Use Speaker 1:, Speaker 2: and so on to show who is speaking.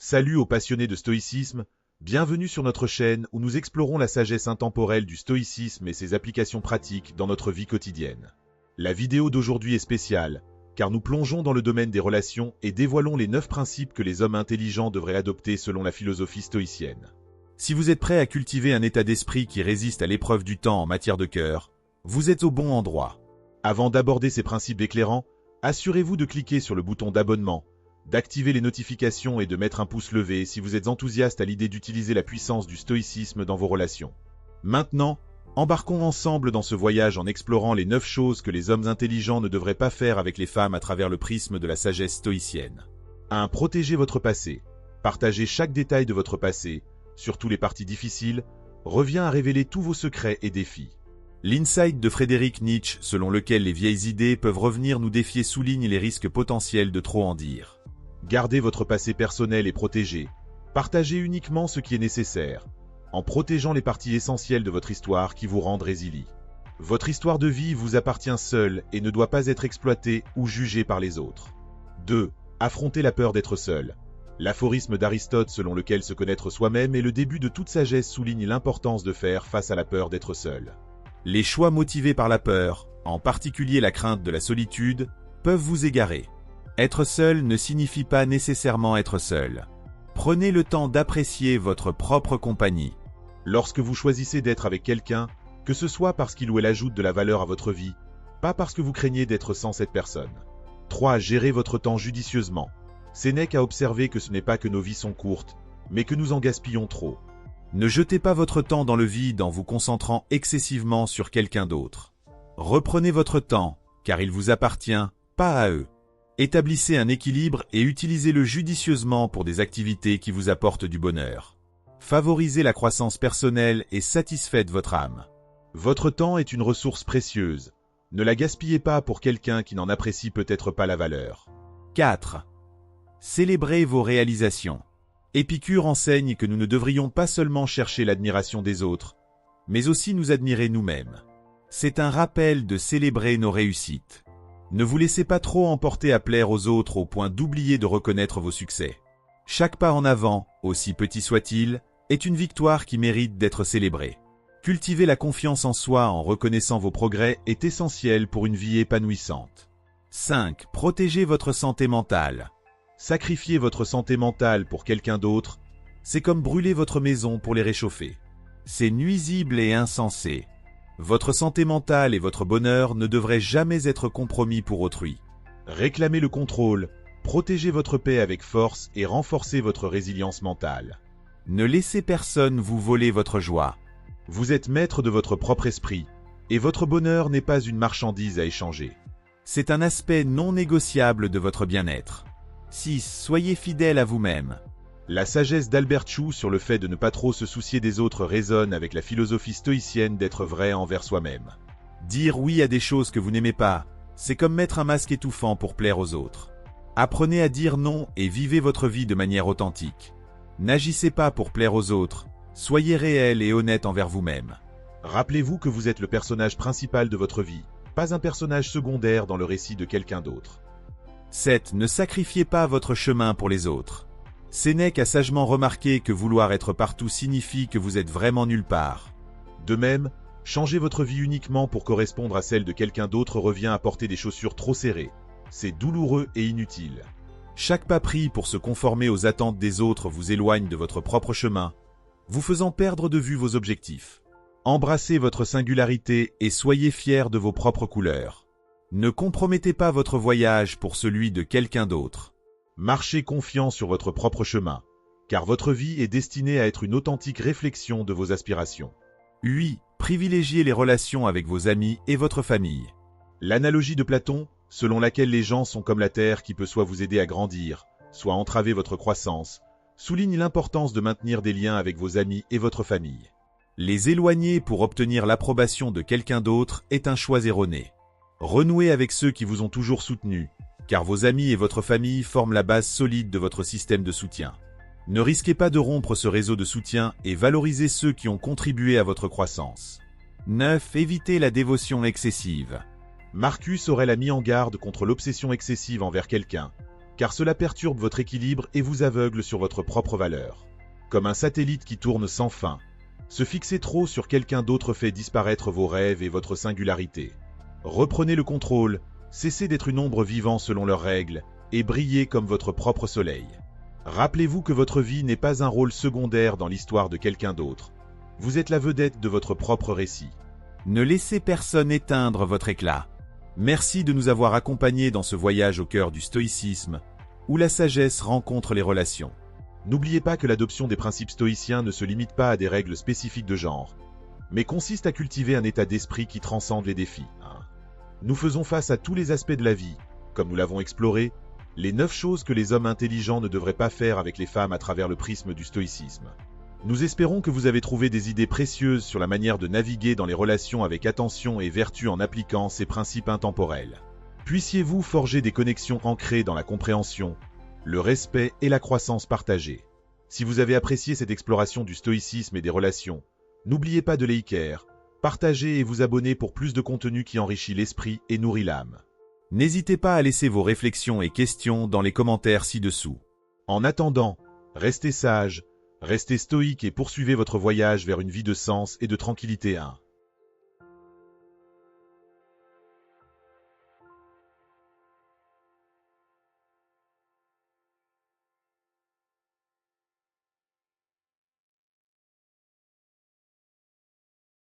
Speaker 1: Salut aux passionnés de stoïcisme, bienvenue sur notre chaîne où nous explorons la sagesse intemporelle du stoïcisme et ses applications pratiques dans notre vie quotidienne. La vidéo d'aujourd'hui est spéciale, car nous plongeons dans le domaine des relations et dévoilons les 9 principes que les hommes intelligents devraient adopter selon la philosophie stoïcienne. Si vous êtes prêt à cultiver un état d'esprit qui résiste à l'épreuve du temps en matière de cœur, vous êtes au bon endroit. Avant d'aborder ces principes éclairants, assurez-vous de cliquer sur le bouton d'abonnement, d'activer les notifications et de mettre un pouce levé si vous êtes enthousiaste à l'idée d'utiliser la puissance du stoïcisme dans vos relations. Maintenant, embarquons ensemble dans ce voyage en explorant les 9 choses que les hommes intelligents ne devraient pas faire avec les femmes à travers le prisme de la sagesse stoïcienne. 1. Protégez votre passé. Partagez chaque détail de votre passé, surtout les parties difficiles, revient à révéler tous vos secrets et défis. L'insight de Friedrich Nietzsche, selon lequel les vieilles idées peuvent revenir nous défier, souligne les risques potentiels de trop en dire. Gardez votre passé personnel et protégé. Partagez uniquement ce qui est nécessaire, en protégeant les parties essentielles de votre histoire qui vous rendent résilients. Votre histoire de vie vous appartient seule et ne doit pas être exploitée ou jugée par les autres. 2. Affrontez la peur d'être seul. L'aphorisme d'Aristote selon lequel se connaître soi-même est le début de toute sagesse souligne l'importance de faire face à la peur d'être seul. Les choix motivés par la peur, en particulier la crainte de la solitude, peuvent vous égarer. Être seul ne signifie pas nécessairement être seul. Prenez le temps d'apprécier votre propre compagnie. Lorsque vous choisissez d'être avec quelqu'un, que ce soit parce qu'il ou elle ajoute de la valeur à votre vie, pas parce que vous craignez d'être sans cette personne. 3. Gérez votre temps judicieusement. Sénèque a observé que ce n'est pas que nos vies sont courtes, mais que nous en gaspillons trop. Ne jetez pas votre temps dans le vide en vous concentrant excessivement sur quelqu'un d'autre. Reprenez votre temps, car il vous appartient, pas à eux. Établissez un équilibre et utilisez-le judicieusement pour des activités qui vous apportent du bonheur. Favorisez la croissance personnelle et satisfaites votre âme. Votre temps est une ressource précieuse. Ne la gaspillez pas pour quelqu'un qui n'en apprécie peut-être pas la valeur. 4. Célébrez vos réalisations. Épicure enseigne que nous ne devrions pas seulement chercher l'admiration des autres, mais aussi nous admirer nous-mêmes. C'est un rappel de célébrer nos réussites. Ne vous laissez pas trop emporter à plaire aux autres au point d'oublier de reconnaître vos succès. Chaque pas en avant, aussi petit soit-il, est une victoire qui mérite d'être célébrée. Cultiver la confiance en soi en reconnaissant vos progrès est essentiel pour une vie épanouissante. 5. Protégez votre santé mentale. Sacrifier votre santé mentale pour quelqu'un d'autre, c'est comme brûler votre maison pour les réchauffer. C'est nuisible et insensé. Votre santé mentale et votre bonheur ne devraient jamais être compromis pour autrui. Réclamez le contrôle, protégez votre paix avec force et renforcez votre résilience mentale. Ne laissez personne vous voler votre joie. Vous êtes maître de votre propre esprit, et votre bonheur n'est pas une marchandise à échanger. C'est un aspect non négociable de votre bien-être. 6. Soyez fidèle à vous-même. La sagesse d'Albert Chou sur le fait de ne pas trop se soucier des autres résonne avec la philosophie stoïcienne d'être vrai envers soi-même. Dire oui à des choses que vous n'aimez pas, c'est comme mettre un masque étouffant pour plaire aux autres. Apprenez à dire non et vivez votre vie de manière authentique. N'agissez pas pour plaire aux autres, soyez réel et honnête envers vous-même. Rappelez-vous que vous êtes le personnage principal de votre vie, pas un personnage secondaire dans le récit de quelqu'un d'autre. 7. Ne sacrifiez pas votre chemin pour les autres. Sénèque a sagement remarqué que vouloir être partout signifie que vous êtes vraiment nulle part. De même, changer votre vie uniquement pour correspondre à celle de quelqu'un d'autre revient à porter des chaussures trop serrées. C'est douloureux et inutile. Chaque pas pris pour se conformer aux attentes des autres vous éloigne de votre propre chemin, vous faisant perdre de vue vos objectifs. Embrassez votre singularité et soyez fiers de vos propres couleurs. Ne compromettez pas votre voyage pour celui de quelqu'un d'autre. Marchez confiant sur votre propre chemin, car votre vie est destinée à être une authentique réflexion de vos aspirations. 8. Privilégiez les relations avec vos amis et votre famille. L'analogie de Platon, selon laquelle les gens sont comme la terre qui peut soit vous aider à grandir, soit entraver votre croissance, souligne l'importance de maintenir des liens avec vos amis et votre famille. Les éloigner pour obtenir l'approbation de quelqu'un d'autre est un choix erroné. Renouez avec ceux qui vous ont toujours soutenu, car vos amis et votre famille forment la base solide de votre système de soutien. Ne risquez pas de rompre ce réseau de soutien et valorisez ceux qui ont contribué à votre croissance. 9. Évitez la dévotion excessive. Marcus Aurèle a mis en garde contre l'obsession excessive envers quelqu'un, car cela perturbe votre équilibre et vous aveugle sur votre propre valeur. Comme un satellite qui tourne sans fin, se fixer trop sur quelqu'un d'autre fait disparaître vos rêves et votre singularité. Reprenez le contrôle, cessez d'être une ombre vivant selon leurs règles, et brillez comme votre propre soleil. Rappelez-vous que votre vie n'est pas un rôle secondaire dans l'histoire de quelqu'un d'autre. Vous êtes la vedette de votre propre récit.
Speaker 2: Ne laissez personne éteindre votre éclat.
Speaker 1: Merci de nous avoir accompagnés dans ce voyage au cœur du stoïcisme, où la sagesse rencontre les relations. N'oubliez pas que l'adoption des principes stoïciens ne se limite pas à des règles spécifiques de genre, mais consiste à cultiver un état d'esprit qui transcende les défis. Nous faisons face à tous les aspects de la vie, comme nous l'avons exploré, les 9 choses que les hommes intelligents ne devraient pas faire avec les femmes à travers le prisme du stoïcisme. Nous espérons que vous avez trouvé des idées précieuses sur la manière de naviguer dans les relations avec attention et vertu en appliquant ces principes intemporels. Puissiez-vous forger des connexions ancrées dans la compréhension, le respect et la croissance partagée. Si vous avez apprécié cette exploration du stoïcisme et des relations, n'oubliez pas de liker, partager et vous abonner pour plus de contenu qui enrichit l'esprit et nourrit l'âme. N'hésitez pas à laisser vos réflexions et questions dans les commentaires ci-dessous. En attendant, restez sages, restez stoïques et poursuivez votre voyage vers une vie de sens et de tranquillité.